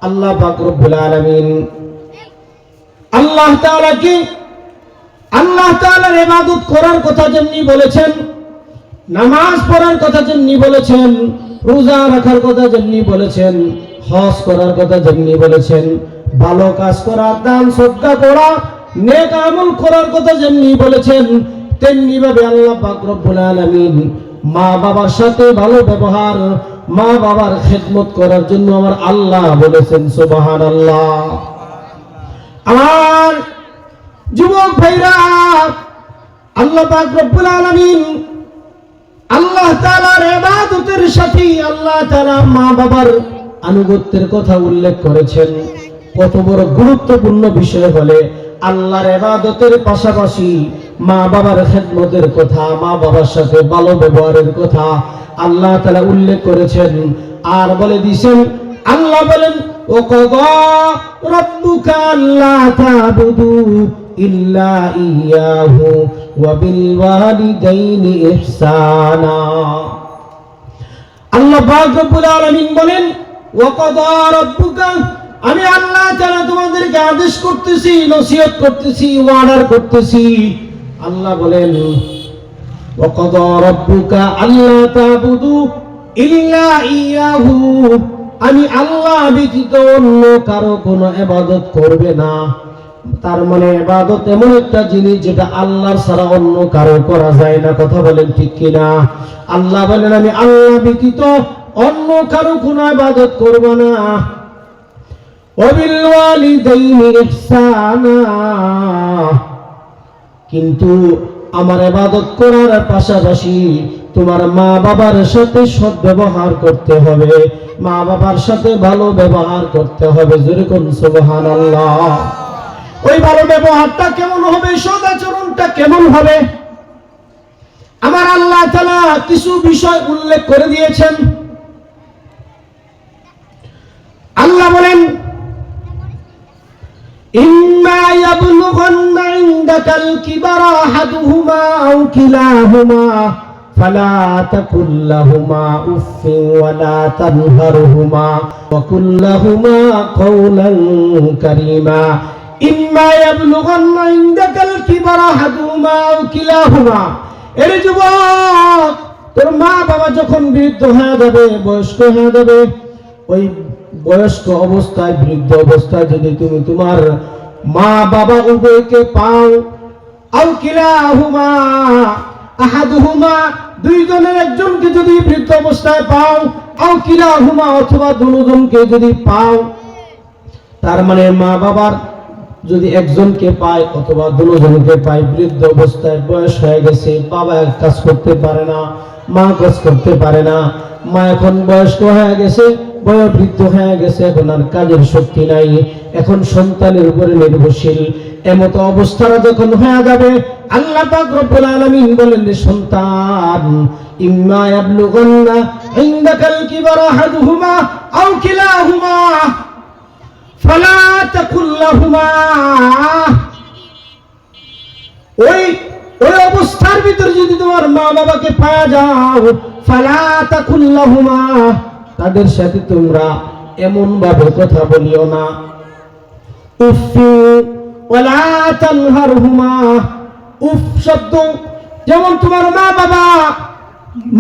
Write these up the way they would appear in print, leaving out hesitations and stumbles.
আল্লাহ পাক রব্বুল আলামিন আল্লাহ তাআলার ইবাদত করার কথা যেমনি বলেছেন, নামাজ পড়ার কথা যেমনি বলেছেন, রোজা রাখার কথা যেমনি বলেছেন, হজ করার কথা যেমনি বলেছেন, ভালো কাজ করা, দান সদকা করা, নেক আমল করার কথা যেমনি বলেছেন, তেমনি ভাবে আল্লাহ পাক রব্বুল আলামিন মা বাবার সাথে ভালো ব্যবহার, মা বাবার খেদমত করার জন্য আমার আল্লাহ বলেছেন। সুবহানাল্লাহ। আমার যুবক ভাইরা, আল্লাহ পাক রব্বুল আলামিন আল্লাহ তাআলার ইবাদতের সাথে আল্লাহ তাআলা মা বাবার আনুগত্যের কথা উল্লেখ করেছেন। কত বড় গুরুত্বপূর্ণ বিষয় হলে আল্লাহর ইবাদতের পাশাপাশি মা বাবার খেদমতের কথা, মা বাবার সাথে ভালো ব্যবহারের কথা আল্লাহ তাআলা উল্লেখ করেছেন। আর বলে দিয়েছেন, আল্লাহ বলেন, ও কাযা রাব্বুকা আল্লা তা'বুদু ইল্লা ইয়াহু ওয়া বিল ওয়ালিদাইনি ইহসানা। আল্লাহ পাক রব্বুল আলামিন বলেন, ও কাযা রাব্বুকা, আমি আল্লাহ তাআলা তোমাদেরকে আদেশ করতেছি, নসিহত করতেছি, ওয়ার্ডার করতেছি। আল্লাহ বলেন, ও কাযা রাব্বুকা আল্লা তা'বুদু ইল্লা ইয়াহু, আমি আল্লাহ ব্যতীত অন্য কারো কোনো ইবাদত করবে না। তার মানে ইবাদত এমন একটা জিনিস যেটা আল্লাহর ছাড়া অন্য কারো করা যায় না। কথা বলেন ঠিক কিনা? আল্লাহ বলেন, আমি আল্লাহ ব্যতীত অন্য কারো কোনো ইবাদত করব না। ওয়াবিল ওয়ালিদাইনি ইহসানা, কিন্তু আমার ইবাদত করার পাশাপাশি তোমার মা বাবার সাথে সদ্ব্যবহার করতে হবে, মা বাবার সাথে ভালো ব্যবহার করতে হবে। জোরে কোন সুবহানাল্লাহ। ওই ভালো ব্যবহারটা কেমন হবে, সদাচরণটা কেমন হবে, আমার আল্লাহ তাআলা কিছু বিষয় উল্লেখ করে দিয়েছেন। আল্লাহ বলেন, ইম্মা ইয়াবলুগান্না ইনদাকাল কিবারা আহাদুহুমা আও কিলাহুমা ফালা তাকুল লাহুমা উফফিন ওয়ালা তানহারহুমা ওয়া কুল লাহুমা কাওলান কারীমা। ইম্মা ইয়াবলুগান্না ইনদাকাল কিবারা আহাদুহুমা আও কিলাহুমা, এর যুবক, তোর মা বাবা যখন বৃদ্ধ হয়ে যাবে, বয়স্ক হয়ে যাবে, ওই বয়স্ক অবস্থায়, বৃদ্ধ অবস্থায় যদি তুমি তোমার মা বাবা উভয়কে পাও, আও কিলাহুমা আহাদুহুমা, দুইজনের একজনকে যদি বৃদ্ধ অবস্থায় পাও, আও কিলাহুমা অথবা দুজনকে যদি পাও, তার মানে মা বাবার যদি একজনকে পায় অথবা দুজনকে পায়, বৃদ্ধ অবস্থায় বয়স হয়ে গেছে, বাবা এক কাজ করতে পারে না, মা কাজ করতে পারে না, মা এখন বয়স্ক হয়ে গেছে, বয়োবৃদ্ধ হয়ে গেছে, এখন আর কাজের শক্তি নাই, এখন সন্তানের উপরে নির্ভরশীল। এমতো অবস্থাটা যখন হয়ে যাবে, আল্লাহ পাক রব্বুল আলামিন বলেন, যে সন্তান, ইম্মা ইয়াবলুগান্না ইনদাকাল কিবারা আহাদুহুমা আও কিলাহুমা ফালা তাকুল লাহুমা, ওই অবস্থার ভিতরে যদি তোমার মা বাবাকে পাওয়া যাও, ফালা তাকুল লাহুমা, তাদের সাথে তোমরা এমন ভাবে কথা বলিও না, উফফি ওয়ালা তানহারহুমা, উফ শব্দ, যেমন তোমার মা বাবা,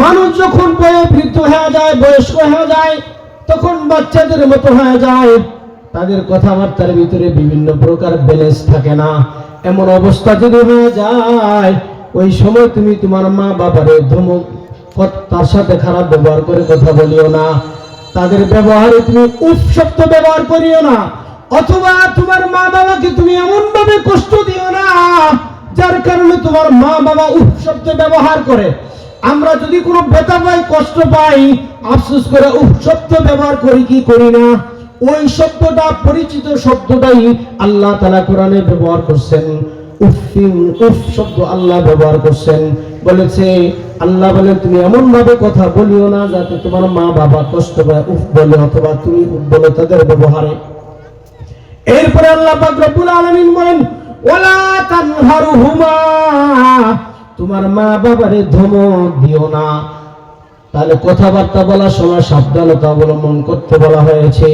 মানুষ যখন বয়োবৃদ্ধ হয়ে যায়, বয়স্ক হয়ে যায়, তখন বাচ্চাদের মতো হয়ে যায়, তাদের কথাবার্তার ভিতরে বিভিন্ন প্রকার ব্যালেন্স থাকে না। এমন অবস্থা যদি হয়ে যায়, ওই সময় তুমি তোমার মা বাবারে ধমক, তার সাথে খারাপ ব্যবহার করে কথা বলিও না, তাদের ব্যবহারে তুমি উফ শব্দ ব্যবহার করিও না, অথবা তোমার মা বাবাকে তুমি এমন ভাবে কষ্ট দিও না যার কারণে তোমার মা বাবা উফ শব্দ ব্যবহার করে। আমরা যদি কোনো ব্যথা পাই, কষ্ট পাই, আফসোস করে উফ শব্দ ব্যবহার করি কি করি না? ওই শব্দটা, পরিচিত শব্দটাই আল্লাহ তাআলা কোরআনে ব্যবহার করছেন। উফিন, উফ শব্দ আল্লাহ ব্যবহার করছেন, বলেছে, আল্লাহ বলেন, তুমি এমন ভাবে কথা বলিও না যাতে তোমার মা বাবা কষ্ট পায়, উফ বলে অথবা তুমি উফ বলো তাদের ব্যবহারে। এরপরে আল্লাহ পাক রব্বুল আলামিন বলেন, ওয়ালা তানহারহুমা, তোমার মা বাবারে ধমক দিও না। তাহলে কথাবার্তা বলার সময় সাবধানতা অবলম্বন করতে বলা হয়েছে।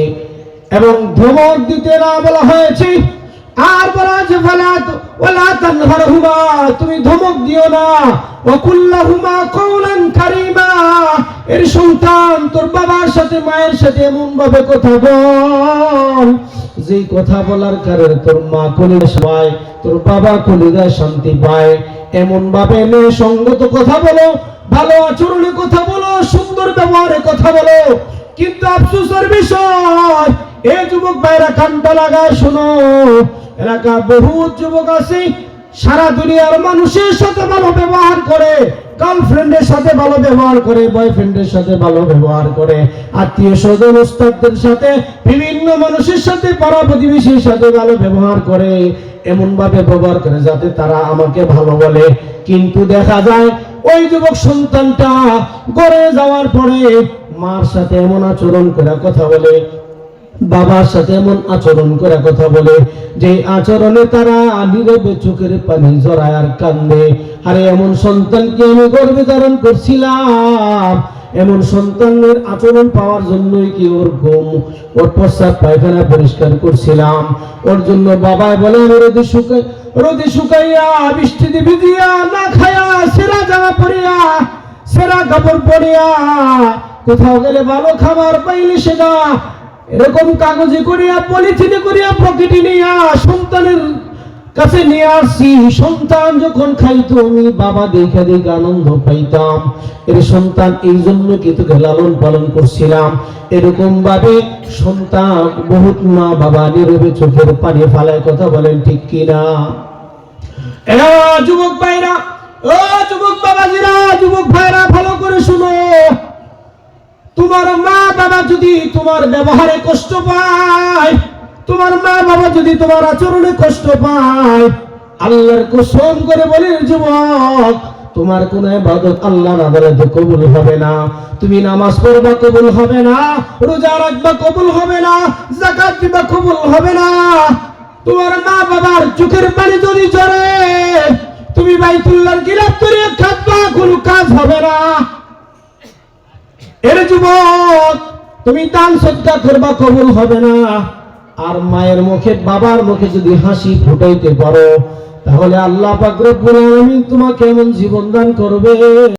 এবং ধমক দিতে না বলা হয়েছে। আর বলা আছে ওয়ালা তানহারহুমা, তুমি ধমক দিও না। ওয়া কুল্লাহুমা কওলান কারীমা, এর সন্তান তোর বাবার সাথে মায়ের সাথে এমন ভাবে কথা বল যেই কথা বলার কারণে তোর মা কলিজায় পায়, তোর বাবা কলিজায় শান্তি পায়। এমন ভাবে সঙ্গত কথা বলো, ভালো আচরণে কথা বলো, সুন্দর ব্যবহারে কথা বলো। কিন্তু আফসোসের বিষয়, এই যুবক ভাইরা কানটা লাগায় শোনো, এলাকার বহু যুবক আছে সারা দুনিয়ার মানুষের সাথে ভালো ব্যবহার করে, গার্লফ্রেন্ডের সাথে ভালো ব্যবহার করে, বয়ফ্রেন্ডের সাথে ভালো ব্যবহার করে, আত্মীয় স্বজন উস্তাদদের সাথে, বিভিন্ন মানুষের সাথে, পাড়া প্রতিবেশীর সাথে ভালো ব্যবহার করে, এমন ভাবে ব্যবহার করে যাতে তারা আমাকে ভালো বলে। কিন্তু দেখা যায় ওই যুবক সন্তানটা গড়ে যাওয়ার পরে মার সাথে এমন আচরণ করে কথা বলে, বাবার সাথে এমন আচরণ করে কথা বলে যে আচরণে তারা নীরবে চোখের পানি জড়ায় আর কান্দে। আরে এমন সন্তানকে আমি গর্ভে ধারণ করছিলাম, এমন সন্তানের আচরণ পাওয়ার জন্যই কি ওর ঘুম, ওর প্রস্রাব পায়খানা পরিষ্কার করছিলাম। ওর জন্য বাবা বলে রোদে শুকাইয়া বৃষ্টিতে ভিজিয়া না খায়া সেরা জামা পরিয়া সেরা কাপড় পরিয়া কোথাও গেলে ভালো খাবার পাইলে সেটা এরকম কাগজে করিয়া পলিথিনে করিয়া পকেটে নিয়া সন্তানের কাছে নিয়ে আসছি। সন্তান যখন খাইতো আমি বাবা দেখে দেখে আনন্দ পাইতাম। এর সন্তান এই জন্য কি তোকে লালন পালন করছিলাম। এরকম ভাবে সন্তান বহুত মা বাবা নীরবে চোখের পানি ফালায় কথা বলেন, ঠিক কিনা? যুবক ভাইরা, ও যুবক বাবাজিরা, যুবক ভাইরা ভালো করে শুনো। তোমার মা বাবা যদি তোমার ব্যবহারে কষ্ট পায়, তোমার মা বাবা যদি তোমার আচরণে কষ্ট পায়, আল্লাহর কসম করে বলে যুবক, তোমার কোন ইবাদত আল্লাহর আদালতে কবুল হবে না। তুমি নামাজ পড়বা কবুল হবে না, রোজা রাখবা কবুল হবে না, যাকাত দিবা কবুল হবে না। তোমার মা বাবার চোখের পানি যদি ঝরে তুমি বাইতুল্লাহর গিলাফ করে খাতবা, কোনো কাজ হবে না। এর যুবক, তুমি দান সদকা করবা কবুল হবে না। আর মায়ের মুখে বাবার মুখে যদি হাসি ফুটাইতে পারো, তাহলে আল্লাহ পাক রব্বুল আলামিন তোমাকে এমন জীবন দান করবে